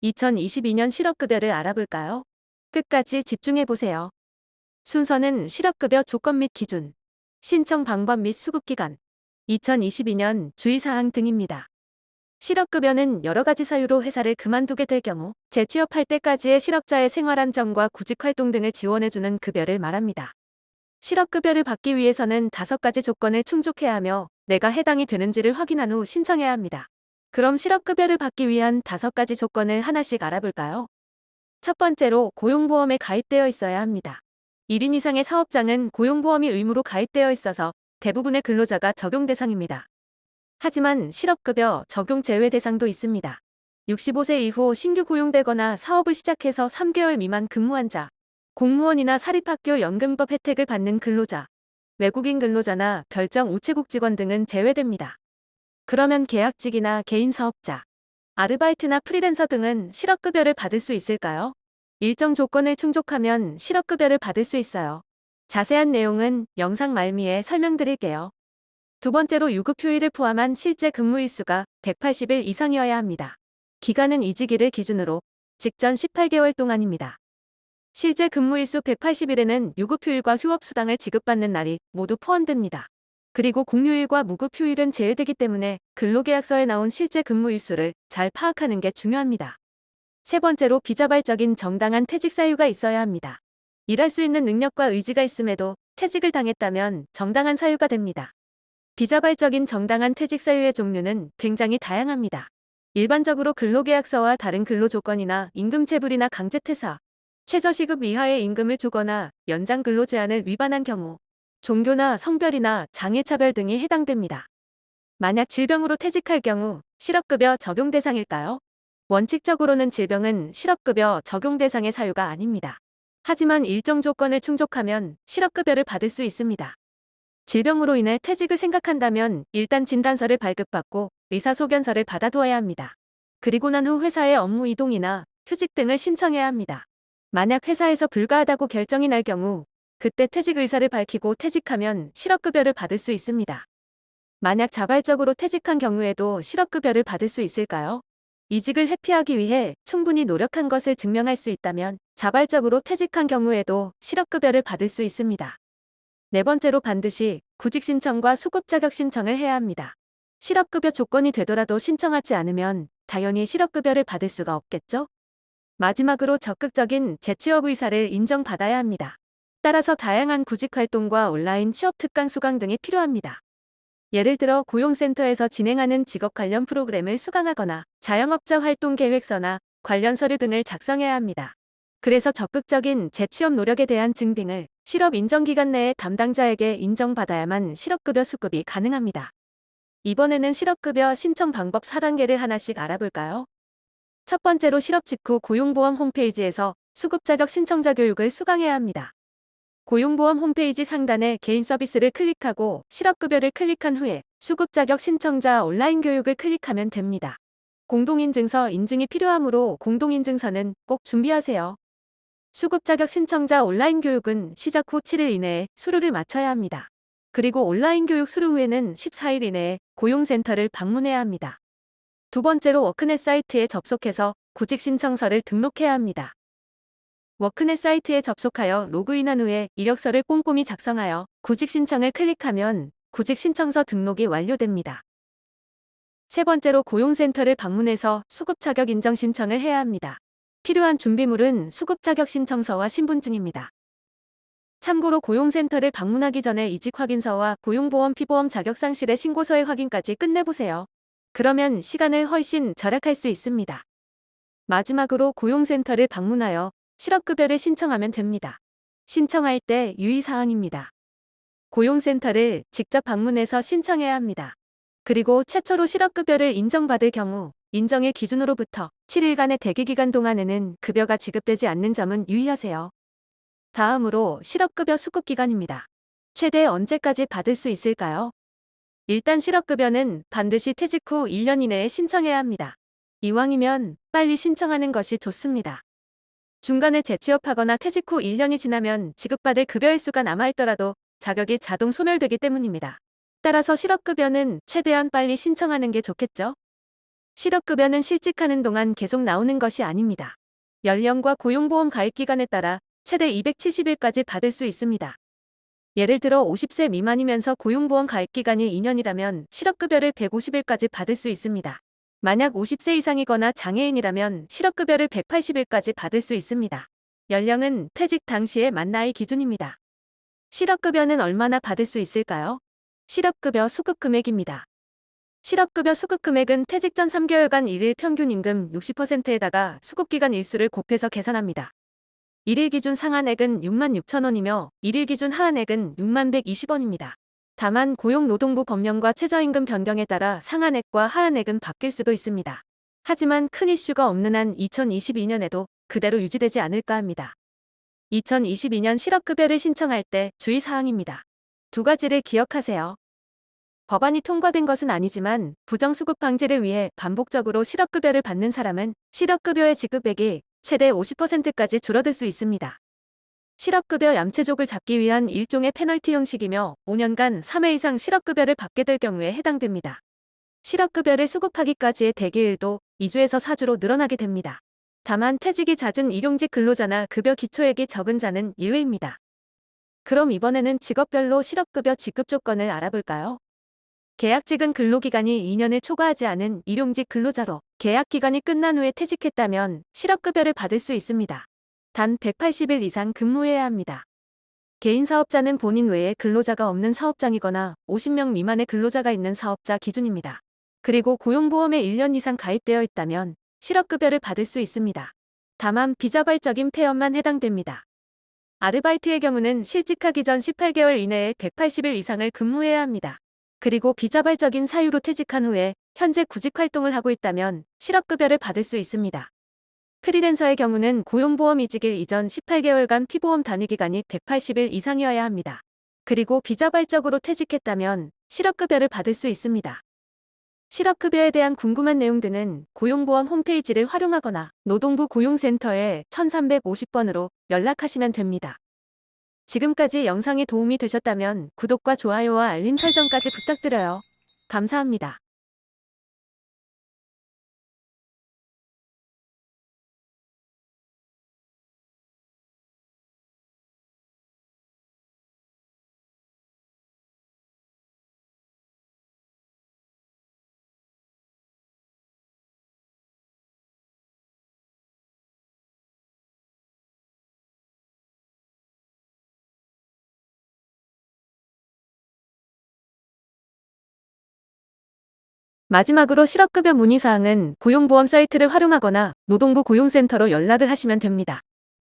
2022년 실업급여를 알아볼까요? 끝까지 집중해보세요. 순서는 실업급여 조건 및 기준, 신청 방법 및 수급기간, 2022년 주의사항 등입니다. 실업급여는 여러 가지 사유로 회사를 그만두게 될 경우 재취업할 때까지의 실업자의 생활안정과 구직활동 등을 지원해주는 급여를 말합니다. 실업급여를 받기 위해서는 5가지 조건을 충족해야 하며 내가 해당이 되는지를 확인한 후 신청해야 합니다. 그럼 실업급여를 받기 위한 5가지 조건을 하나씩 알아볼까요? 첫 번째로 고용보험에 가입되어 있어야 합니다. 1인 이상의 사업장은 고용보험이 의무로 가입되어 있어서 대부분의 근로자가 적용 대상입니다. 하지만 실업급여 적용 제외 대상도 있습니다. 65세 이후 신규 고용되거나 사업을 시작해서 3개월 미만 근무한 자, 공무원이나 사립학교 연금법 혜택을 받는 근로자, 외국인 근로자나 별정 우체국 직원 등은 제외됩니다. 그러면 계약직이나 개인 사업자, 아르바이트나 프리랜서 등은 실업급여를 받을 수 있을까요? 일정 조건을 충족하면 실업급여를 받을 수 있어요. 자세한 내용은 영상 말미에 설명드릴게요. 두 번째로 유급휴일을 포함한 실제 근무일수가 180일 이상이어야 합니다. 기간은 이직일을 기준으로 직전 18개월 동안입니다. 실제 근무일수 180일에는 유급휴일과 휴업수당을 지급받는 날이 모두 포함됩니다. 그리고 공휴일과 무급휴일은 제외되기 때문에 근로계약서에 나온 실제 근무일수를 잘 파악하는 게 중요합니다. 세 번째로 비자발적인 정당한 퇴직 사유가 있어야 합니다. 일할 수 있는 능력과 의지가 있음에도 퇴직을 당했다면 정당한 사유가 됩니다. 비자발적인 정당한 퇴직 사유의 종류는 굉장히 다양합니다. 일반적으로 근로계약서와 다른 근로조건이나 임금체불이나 강제퇴사, 최저시급 이하의 임금을 주거나 연장 근로제한을 위반한 경우, 종교나 성별이나 장애차별 등이 해당됩니다. 만약 질병으로 퇴직할 경우 실업급여 적용 대상일까요? 원칙적으로는 질병은 실업급여 적용 대상의 사유가 아닙니다. 하지만 일정 조건을 충족하면 실업급여를 받을 수 있습니다. 질병으로 인해 퇴직을 생각한다면 일단 진단서를 발급받고 의사소견서를 받아두어야 합니다. 그리고 난 후 회사의 업무 이동이나 휴직 등을 신청해야 합니다. 만약 회사에서 불가하다고 결정이 날 경우 그때 퇴직 의사를 밝히고 퇴직하면 실업급여를 받을 수 있습니다. 만약 자발적으로 퇴직한 경우에도 실업급여를 받을 수 있을까요? 이직을 회피하기 위해 충분히 노력한 것을 증명할 수 있다면 자발적으로 퇴직한 경우에도 실업급여를 받을 수 있습니다. 네 번째로 반드시 구직 신청과 수급 자격 신청을 해야 합니다. 실업급여 조건이 되더라도 신청하지 않으면 당연히 실업급여를 받을 수가 없겠죠? 마지막으로 적극적인 재취업 의사를 인정받아야 합니다. 따라서 다양한 구직활동과 온라인 취업 특강 수강 등이 필요합니다. 예를 들어 고용센터에서 진행하는 직업 관련 프로그램을 수강하거나 자영업자 활동 계획서나 관련 서류 등을 작성해야 합니다. 그래서 적극적인 재취업 노력에 대한 증빙을 실업 인정기간 내에 담당자에게 인정받아야만 실업급여 수급이 가능합니다. 이번에는 실업급여 신청 방법 4단계를 하나씩 알아볼까요? 첫 번째로 실업 직후 고용보험 홈페이지에서 수급 자격 신청자 교육을 수강해야 합니다. 고용보험 홈페이지 상단에 개인 서비스를 클릭하고 실업급여를 클릭한 후에 수급 자격 신청자 온라인 교육을 클릭하면 됩니다. 공동인증서 인증이 필요하므로 공동인증서는 꼭 준비하세요. 수급 자격 신청자 온라인 교육은 시작 후 7일 이내에 수료를 마쳐야 합니다. 그리고 온라인 교육 수료 후에는 14일 이내에 고용센터를 방문해야 합니다. 두 번째로 워크넷 사이트에 접속해서 구직 신청서를 등록해야 합니다. 워크넷 사이트에 접속하여 로그인한 후에 이력서를 꼼꼼히 작성하여 구직 신청을 클릭하면 구직 신청서 등록이 완료됩니다. 세 번째로 고용센터를 방문해서 수급 자격 인정 신청을 해야 합니다. 필요한 준비물은 수급 자격 신청서와 신분증입니다. 참고로 고용센터를 방문하기 전에 이직 확인서와 고용보험 피보험 자격 상실의 신고서의 확인까지 끝내보세요. 그러면 시간을 훨씬 절약할 수 있습니다. 마지막으로 고용센터를 방문하여 실업급여를 신청하면 됩니다. 신청할 때 유의사항입니다. 고용센터를 직접 방문해서 신청해야 합니다. 그리고 최초로 실업급여를 인정받을 경우 인정일 기준으로부터 7일간의 대기기간 동안에는 급여가 지급되지 않는 점은 유의하세요. 다음으로 실업급여 수급기간입니다. 최대 언제까지 받을 수 있을까요? 일단 실업급여는 반드시 퇴직 후 1년 이내에 신청해야 합니다. 이왕이면 빨리 신청하는 것이 좋습니다. 중간에 재취업하거나 퇴직 후 1년이 지나면 지급받을 급여 일수가 남아있더라도 자격이 자동 소멸되기 때문입니다. 따라서 실업급여는 최대한 빨리 신청하는 게 좋겠죠? 실업급여는 실직하는 동안 계속 나오는 것이 아닙니다. 연령과 고용보험 가입기간에 따라 최대 270일까지 받을 수 있습니다. 예를 들어 50세 미만이면서 고용보험 가입기간이 2년이라면 실업급여를 150일까지 받을 수 있습니다. 만약 50세 이상이거나 장애인이라면 실업급여를 180일까지 받을 수 있습니다. 연령은 퇴직 당시의 만 나이 기준입니다. 실업급여는 얼마나 받을 수 있을까요? 실업급여 수급금액입니다. 실업급여 수급금액은 퇴직 전 3개월간 일일 평균 임금 60%에다가 수급기간 일수를 곱해서 계산합니다. 일일 기준 상한액은 66,000원이며 일일 기준 하한액은 61,120원입니다. 다만 고용노동부 법령과 최저임금 변경에 따라 상한액과 하한액은 바뀔 수도 있습니다. 하지만 큰 이슈가 없는 한 2022년에도 그대로 유지되지 않을까 합니다. 2022년 실업급여를 신청할 때 주의사항입니다. 두 가지를 기억하세요. 법안이 통과된 것은 아니지만 부정수급 방지를 위해 반복적으로 실업급여를 받는 사람은 실업급여의 지급액이 최대 50%까지 줄어들 수 있습니다. 실업급여 얌체족을 잡기 위한 일종의 페널티 형식이며 5년간 3회 이상 실업급여를 받게 될 경우에 해당됩니다. 실업급여를 수급하기까지의 대기일도 2주에서 4주로 늘어나게 됩니다. 다만 퇴직이 잦은 일용직 근로자나 급여 기초액이 적은 자는 예외입니다. 그럼 이번에는 직업별로 실업급여 지급 조건을 알아볼까요? 계약직은 근로기간이 2년을 초과하지 않은 일용직 근로자로 계약기간이 끝난 후에 퇴직했다면 실업급여를 받을 수 있습니다. 단 180일 이상 근무해야 합니다. 개인사업자는 본인 외에 근로자가 없는 사업장이거나 50명 미만의 근로자가 있는 사업자 기준입니다. 그리고 고용보험에 1년 이상 가입되어 있다면 실업급여를 받을 수 있습니다. 다만 비자발적인 폐업만 해당됩니다. 아르바이트의 경우는 실직하기 전 18개월 이내에 180일 이상을 근무해야 합니다. 그리고 비자발적인 사유로 퇴직한 후에 현재 구직 활동을 하고 있다면 실업급여를 받을 수 있습니다. 프리랜서의 경우는 고용보험 이직일 이전 18개월간 피보험 단위기간이 180일 이상이어야 합니다. 그리고 비자발적으로 퇴직했다면 실업급여를 받을 수 있습니다. 실업급여에 대한 궁금한 내용 등은 고용보험 홈페이지를 활용하거나 노동부 고용센터에 1350번으로 연락하시면 됩니다. 지금까지 영상이 도움이 되셨다면 구독과 좋아요와 알림 설정까지 부탁드려요. 감사합니다. 마지막으로 실업급여 문의사항은 고용보험 사이트를 활용하거나 노동부 고용센터로 연락을 하시면 됩니다.